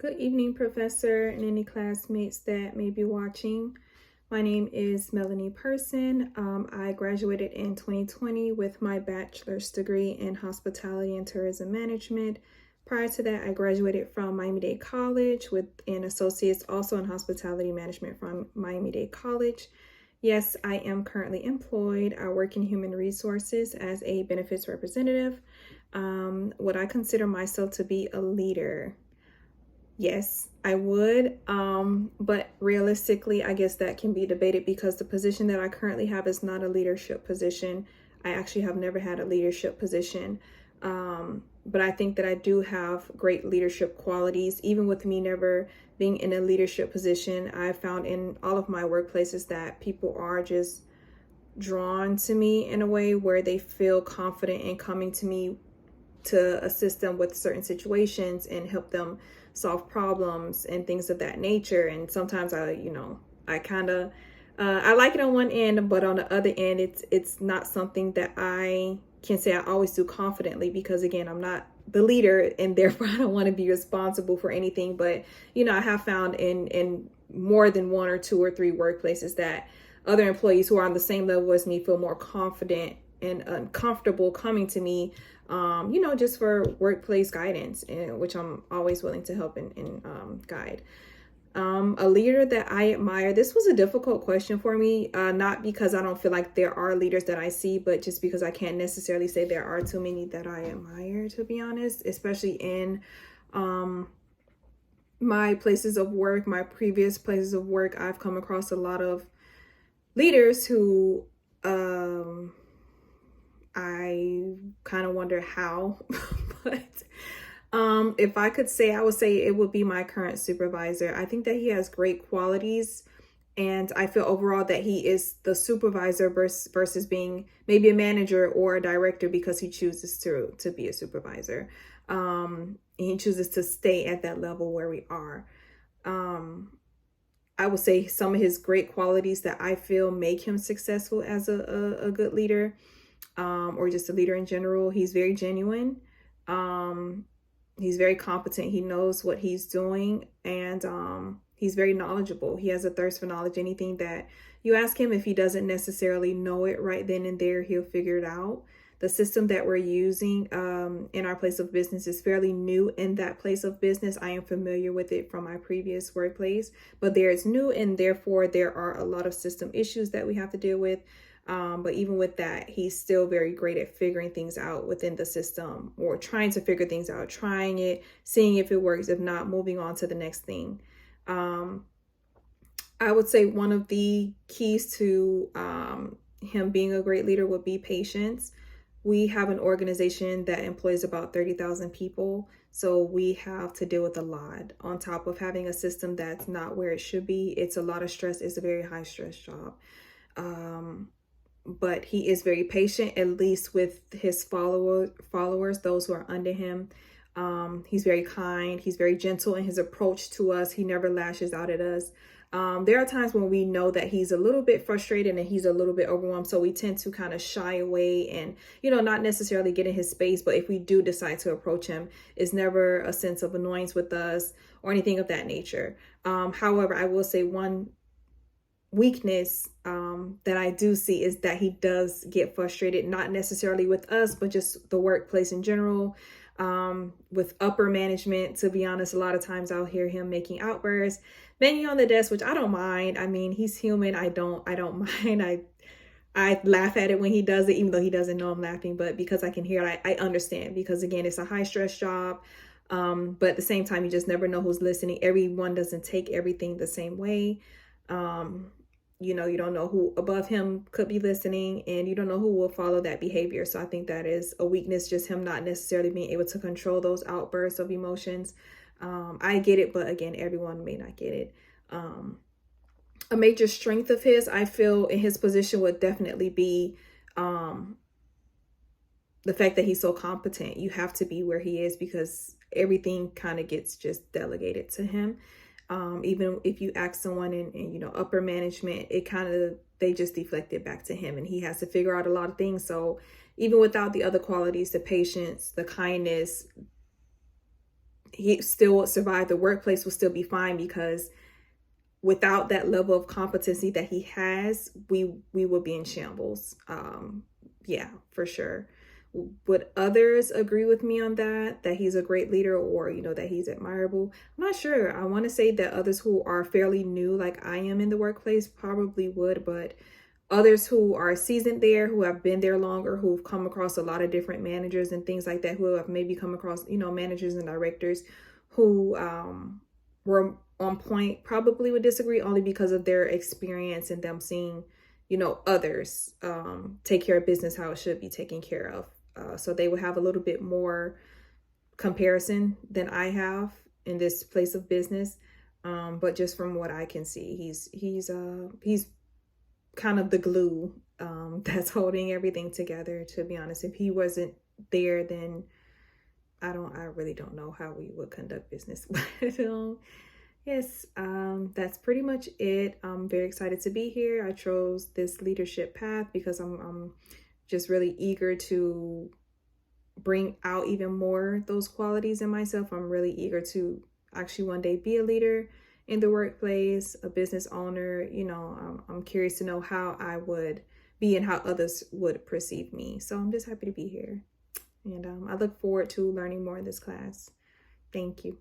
Good evening, Professor, and any classmates that may be watching. My name is Melanie Person. I graduated in 2020 with my bachelor's degree in hospitality and tourism management. Prior to that, I graduated from Miami-Dade College with an associate's also in hospitality management from Miami-Dade College. Yes, I am currently employed. I work in human resources as a benefits representative. Would I consider myself to be a leader? Yes, I would. But realistically, I guess that can be debated because the position that I currently have is not a leadership position. I actually have never had a leadership position. But I think that I do have great leadership qualities. Even with me never being in a leadership position, I found in all of my workplaces that people are just drawn to me in a way where they feel confident in coming to me to assist them with certain situations and help them solve problems and things of that nature. And sometimes I kind of, I like it on one end, but on the other end, it's not something that I can say I always do confidently because again, I'm not the leader and therefore I don't want to be responsible for anything. But, I have found in more than one or two or three workplaces that other employees who are on the same level as me feel more confident and comfortable coming to me, just for workplace guidance, which I'm always willing to help and guide. A leader that I admire. This was a difficult question for me, not because I don't feel like there are leaders that I see, but just because I can't necessarily say there are too many that I admire, to be honest, especially in my places of work, my previous places of work. I've come across a lot of leaders who I kind of wonder how, but if I could say, I would say it would be my current supervisor. I think that he has great qualities, and I feel overall that he is the supervisor versus being maybe a manager or a director because he chooses to be a supervisor. He chooses to stay at that level where we are. I would say some of his great qualities that I feel make him successful as a good leader, or just a leader in general. He's very genuine. He's very competent. He knows what he's doing, and he's very knowledgeable. He has a thirst for knowledge. Anything that you ask him, if he doesn't necessarily know it right then and there, he'll figure it out. The system that we're using in our place of business is fairly new in that place of business. I am familiar with it from my previous workplace, but there it's new, and therefore there are a lot of system issues that we have to deal with. But even with that, he's still very great at figuring things out within the system, or trying to figure things out, trying it, seeing if it works, if not, moving on to the next thing. I would say one of the keys to him being a great leader would be patience. We have an organization that employs about 30,000 people, so we have to deal with a lot. On top of having a system that's not where it should be, it's a lot of stress. It's a very high stress job. But he is very patient, at least with his followers, those who are under him. He's very kind. He's very gentle in his approach to us. He never lashes out at us. There are times when we know that he's a little bit frustrated and he's a little bit overwhelmed. So we tend to kind of shy away and, not necessarily get in his space. But if we do decide to approach him, it's never a sense of annoyance with us or anything of that nature. However, I will say one weakness that I do see is that he does get frustrated, not necessarily with us, but just the workplace in general, with upper management. To be honest, a lot of times I'll hear him making outbursts, banging on the desk, which I don't mind. I mean, he's human. I don't mind. I laugh at it when he does it, even though he doesn't know I'm laughing, but because I can hear it, I understand, because again, it's a high stress job. But at the same time, you just never know who's listening. Everyone doesn't take everything the same way. You don't know who above him could be listening, and you don't know who will follow that behavior. So I think that is a weakness, just him not necessarily being able to control those outbursts of emotions. I get it, but again, everyone may not get it. A major strength of his, I feel, in his position would definitely be the fact that he's so competent. You have to be where he is because everything kind of gets just delegated to him. Even if you ask someone in upper management, they just deflect it back to him, and he has to figure out a lot of things. So even without the other qualities, the patience, the kindness, he still would survive. The workplace will still be fine, because without that level of competency that he has, we would be in shambles. Yeah, for sure. Would others agree with me on that he's a great leader, or, that he's admirable? I'm not sure. I want to say that others who are fairly new, like I am in the workplace, probably would, but others who are seasoned there, who have been there longer, who've come across a lot of different managers and things like that, who have maybe come across, managers and directors who were on point, probably would disagree, only because of their experience and them seeing, others take care of business how it should be taken care of. So they would have a little bit more comparison than I have in this place of business. But just from what I can see, he's kind of the glue that's holding everything together, to be honest. If he wasn't there, then I really don't know how we would conduct business. But yes, that's pretty much it. I'm very excited to be here. I chose this leadership path because I'm just really eager to bring out even more those qualities in myself. I'm really eager to actually one day be a leader in the workplace, a business owner. I'm curious to know how I would be and how others would perceive me. So I'm just happy to be here. And I look forward to learning more in this class. Thank you.